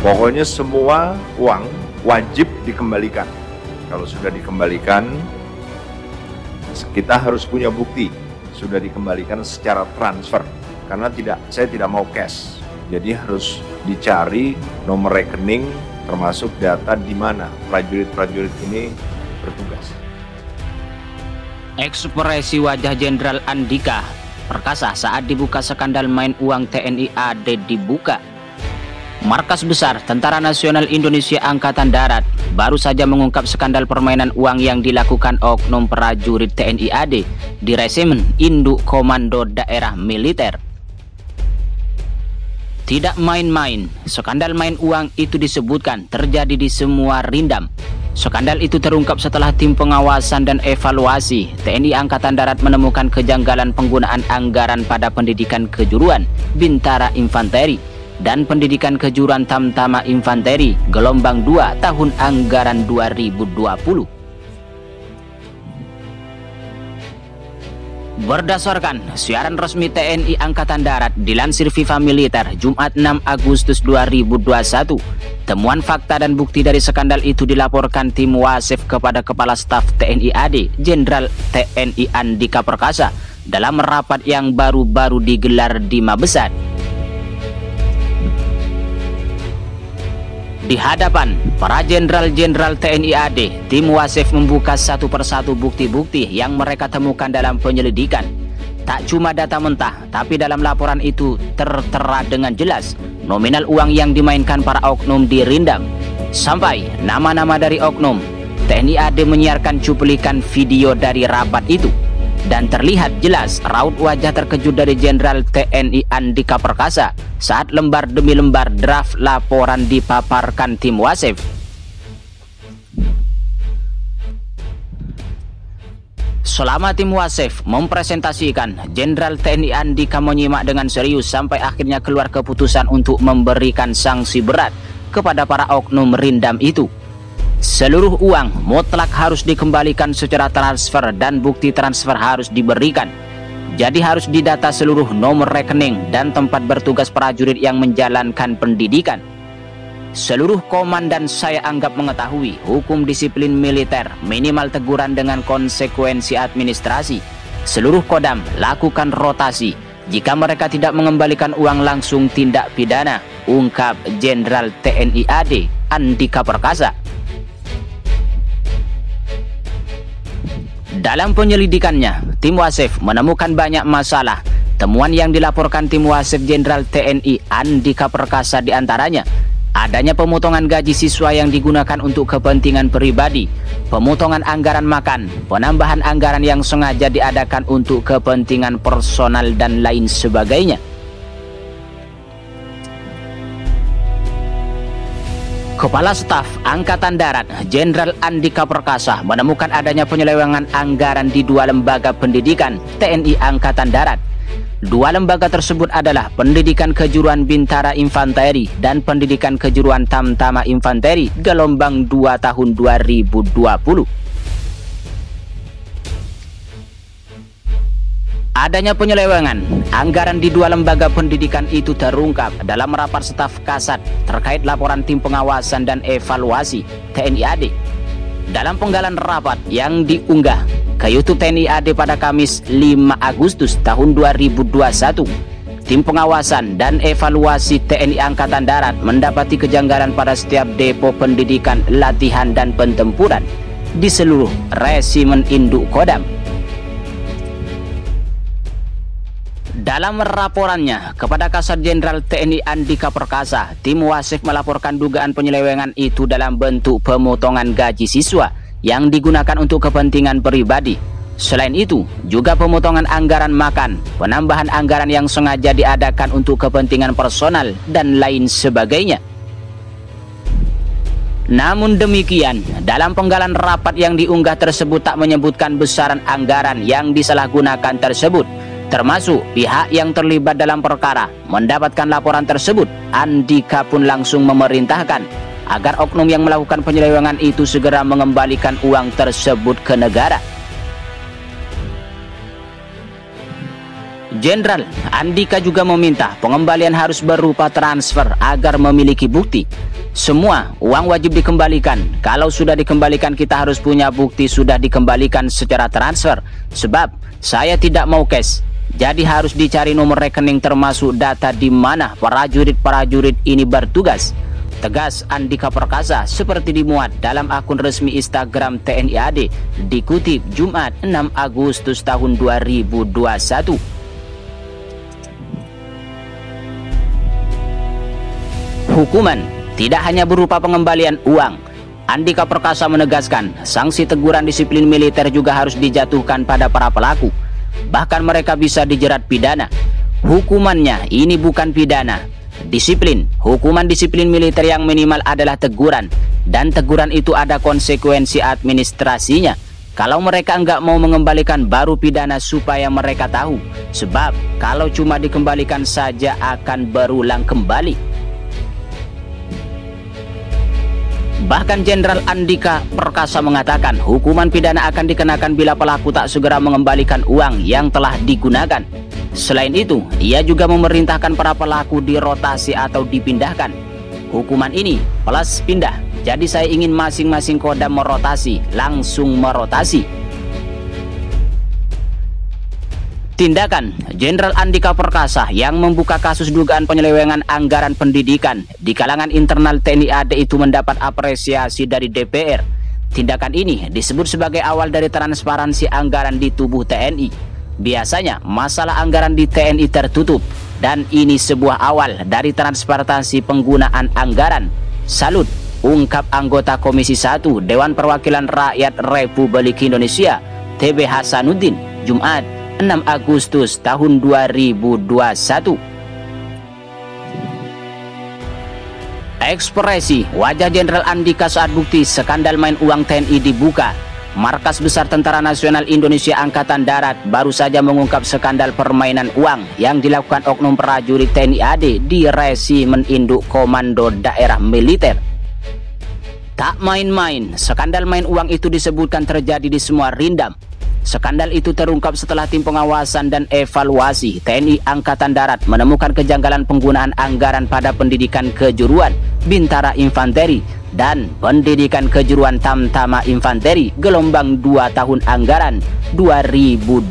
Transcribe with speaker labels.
Speaker 1: Pokoknya semua uang wajib dikembalikan. Kalau sudah dikembalikan, kita harus punya bukti sudah dikembalikan secara transfer. Karena saya tidak mau cash. Jadi harus dicari nomor rekening termasuk data di mana prajurit-prajurit ini bertugas.
Speaker 2: Ekspresi wajah Jenderal Andika Perkasa saat dibuka skandal main uang TNI AD dibuka. Markas Besar Tentara Nasional Indonesia Angkatan Darat baru saja mengungkap skandal permainan uang yang dilakukan oknum prajurit TNI AD di Resimen Induk Komando Daerah Militer. Tidak main-main, skandal main uang itu disebutkan terjadi di semua Rindam. Skandal itu terungkap setelah tim pengawasan dan evaluasi TNI Angkatan Darat menemukan kejanggalan penggunaan anggaran pada pendidikan kejuruan Bintara Infanteri dan pendidikan kejuruan Tamtama Infanteri gelombang 2 tahun anggaran 2020. Berdasarkan siaran resmi TNI Angkatan Darat dilansir Viva Militer Jumat 6 Agustus 2021, temuan fakta dan bukti dari skandal itu dilaporkan tim Wasef kepada Kepala Staf TNI AD Jenderal TNI Andika Perkasa dalam rapat yang baru-baru digelar di Mabesat. Di hadapan para jenderal-jenderal TNI AD, tim Wasef membuka satu persatu bukti-bukti yang mereka temukan dalam penyelidikan. Tak cuma data mentah, tapi dalam laporan itu tertera dengan jelas nominal uang yang dimainkan para oknum di Rindam. Sampai nama-nama dari oknum, TNI AD menyiarkan cuplikan video dari rapat itu. Dan terlihat jelas raut wajah terkejut dari Jenderal TNI Andika Perkasa saat lembar demi lembar draft laporan dipaparkan tim Wasef. Selama tim Wasef mempresentasikan, Jenderal TNI Andika menyimak dengan serius sampai akhirnya keluar keputusan untuk memberikan sanksi berat kepada para oknum Rindam itu. Seluruh uang mutlak harus dikembalikan secara transfer dan bukti transfer harus diberikan. Jadi harus didata seluruh nomor rekening dan tempat bertugas prajurit yang menjalankan pendidikan. Seluruh komandan saya anggap mengetahui hukum disiplin militer, minimal teguran dengan konsekuensi administrasi. Seluruh kodam lakukan rotasi. Jika mereka tidak mengembalikan uang langsung tindak pidana, ungkap Jenderal TNI AD Andika Perkasa. Dalam penyelidikannya, tim Wasef menemukan banyak masalah. Temuan yang dilaporkan tim Wasef Jenderal TNI Andika Perkasa diantaranya adanya pemotongan gaji siswa yang digunakan untuk kepentingan pribadi, pemotongan anggaran makan, penambahan anggaran yang sengaja diadakan untuk kepentingan personal dan lain sebagainya. Kepala Staf Angkatan Darat Jenderal Andika Perkasa menemukan adanya penyelewengan anggaran di dua lembaga pendidikan TNI Angkatan Darat. Dua lembaga tersebut adalah Pendidikan Kejuruan Bintara Infanteri dan Pendidikan Kejuruan Tamtama Infanteri gelombang 2 tahun 2020. Adanya penyelewengan anggaran di dua lembaga pendidikan itu terungkap dalam rapat staf Kasat terkait laporan tim pengawasan dan evaluasi TNI AD. Dalam penggalan rapat yang diunggah ke YouTube TNI AD pada Kamis 5 Agustus tahun 2021, tim pengawasan dan evaluasi TNI Angkatan Darat mendapati kejanggalan pada setiap depo pendidikan, latihan, dan pentempuran di seluruh Resimen Induk Kodam. Dalam laporannya kepada Kasat Jenderal TNI Andika Perkasa, tim Wasef melaporkan dugaan penyelewengan itu dalam bentuk pemotongan gaji siswa yang digunakan untuk kepentingan pribadi. Selain itu, juga pemotongan anggaran makan, penambahan anggaran yang sengaja diadakan untuk kepentingan personal, dan lain sebagainya. Namun demikian, dalam penggalan rapat yang diunggah tersebut tak menyebutkan besaran anggaran yang disalahgunakan tersebut. Termasuk pihak yang terlibat dalam perkara mendapatkan laporan tersebut. Andika pun langsung memerintahkan agar oknum yang melakukan penyelewengan itu segera mengembalikan uang tersebut ke negara. Jenderal Andika juga meminta pengembalian harus berupa transfer agar memiliki bukti. Semua uang wajib dikembalikan. Kalau sudah dikembalikan, kita harus punya bukti sudah dikembalikan secara transfer. Sebab saya tidak mau cash. Jadi harus dicari nomor rekening termasuk data di mana prajurit-prajurit ini bertugas. Tegas Andika Perkasa seperti dimuat dalam akun resmi Instagram TNI AD, dikutip Jumat 6 Agustus tahun 2021. Hukuman tidak hanya berupa pengembalian uang. Andika Perkasa menegaskan, sanksi teguran disiplin militer juga harus dijatuhkan pada para pelaku. Bahkan mereka bisa dijerat pidana. Hukumannya ini bukan pidana, disiplin. Hukuman disiplin militer yang minimal adalah teguran, dan teguran itu ada konsekuensi administrasinya. Kalau mereka nggak mau mengembalikan, baru pidana supaya mereka tahu. Sebab kalau cuma dikembalikan saja akan berulang kembali. Bahkan Jenderal Andika Perkasa mengatakan hukuman pidana akan dikenakan bila pelaku tak segera mengembalikan uang yang telah digunakan. Selain itu, ia juga memerintahkan para pelaku dirotasi atau dipindahkan. Hukuman ini plus pindah. Jadi saya ingin masing-masing Kodam merotasi, langsung merotasi. Tindakan Jenderal Andika Perkasa yang membuka kasus dugaan penyelewengan anggaran pendidikan di kalangan internal TNI AD itu mendapat apresiasi dari DPR. Tindakan ini disebut sebagai awal dari transparansi anggaran di tubuh TNI. Biasanya masalah anggaran di TNI tertutup, dan ini sebuah awal dari transparansi penggunaan anggaran. Salut, ungkap anggota Komisi 1 Dewan Perwakilan Rakyat Republik Indonesia TB Hasanuddin, Jumat 6 Agustus tahun 2021. Ekspresi wajah Jenderal Andika saat bukti skandal main uang TNI dibuka. Markas Besar Tentara Nasional Indonesia Angkatan Darat baru saja mengungkap skandal permainan uang yang dilakukan oknum prajurit TNI AD di Resimen Induk Komando Daerah Militer. Tak main-main, skandal main uang itu disebutkan terjadi di semua Rindam. Skandal itu terungkap setelah tim pengawasan dan evaluasi TNI Angkatan Darat menemukan kejanggalan penggunaan anggaran pada pendidikan kejuruan Bintara Infanteri dan pendidikan kejuruan Tamtama Infanteri gelombang 2 tahun anggaran 2020.